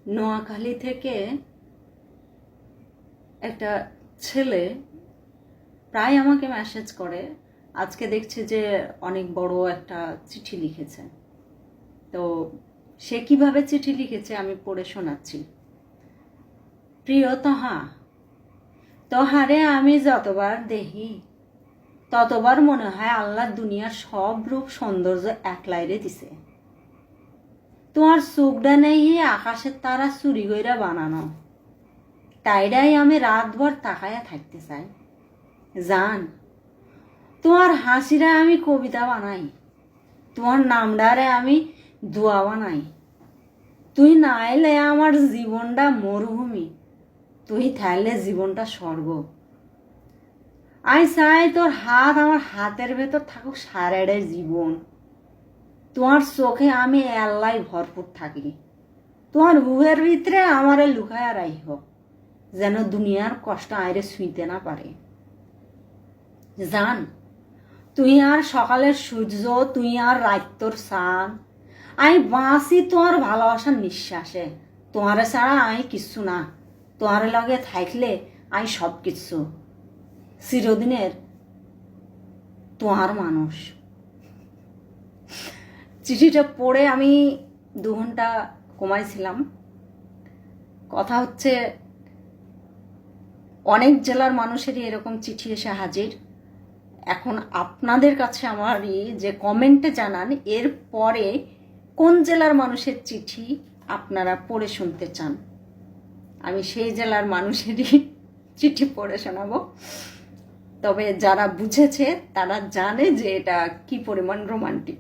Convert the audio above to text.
নোয়াখালী থেকে একটা ছেলে প্রায় আমাকে মেসেজ করে। আজকে দেখছি যে অনেক বড় একটা চিঠি লিখেছে। তো সে কিভাবে চিঠি লিখেছে আমি পড়ে শোনাচ্ছি। প্রিয় তহা, তহারে আমি যতবার দেখি ততবার মনে হয় আল্লাহ দুনিয়ার সব রূপ সৌন্দর্য একলাইরে দিছে। তোমার চোখটা নেই আকাশের তারা চুরি কইরা বানানো, তাইটাই আমি রাতভর তাকায়া থাকতে চাই। জান, তোমার হাসিরা আমি কবিতা বানাই, তোমার নামডারে আমি দোয়া বানাই। তুই না এলে আমার জীবনটা মরুভূমি, তুই থাকলে জীবনটা স্বর্গ। আমি চাই তোর হাত আমার হাতের ভেতর থাকুক সারাটা জীবন। তোমার চোখে আমি আল্লাহ ভরপুর থাকি, তোমার বুকের ভিতরে আমারে লুকায়া রাইহ, যেন দুনিয়ার কষ্ট আইরে ছুঁইতে না পারে। জান, তুই আর সকালের সূর্য, তুই আর রাত্তর চাঁদ। আমি বাঁচি তোমার ভালোবাসার নিঃশ্বাসে, তোমার ছাড়া আমি কিচ্ছু না। তোমার লগে থাকলে আমি সব কিছু, চিরদিনের তোমার মানুষ। চিঠিটা পড়ে আমি 2 ঘন্টা কমাইছিলাম। কথা হচ্ছে, অনেক জেলার মানুষেরই এরকম চিঠি এসে হাজির। এখন আপনাদের কাছে আমার যে কমেন্টে জানান, এর পরে কোন জেলার মানুষের চিঠি আপনারা পড়ে শুনতে চান। আমি সেই জেলার মানুষেরই চিঠি পড়ে শোনাবো। তবে যারা বুঝেছে তারা জানে যে এটা কি পরিমাণ রোমান্টিক।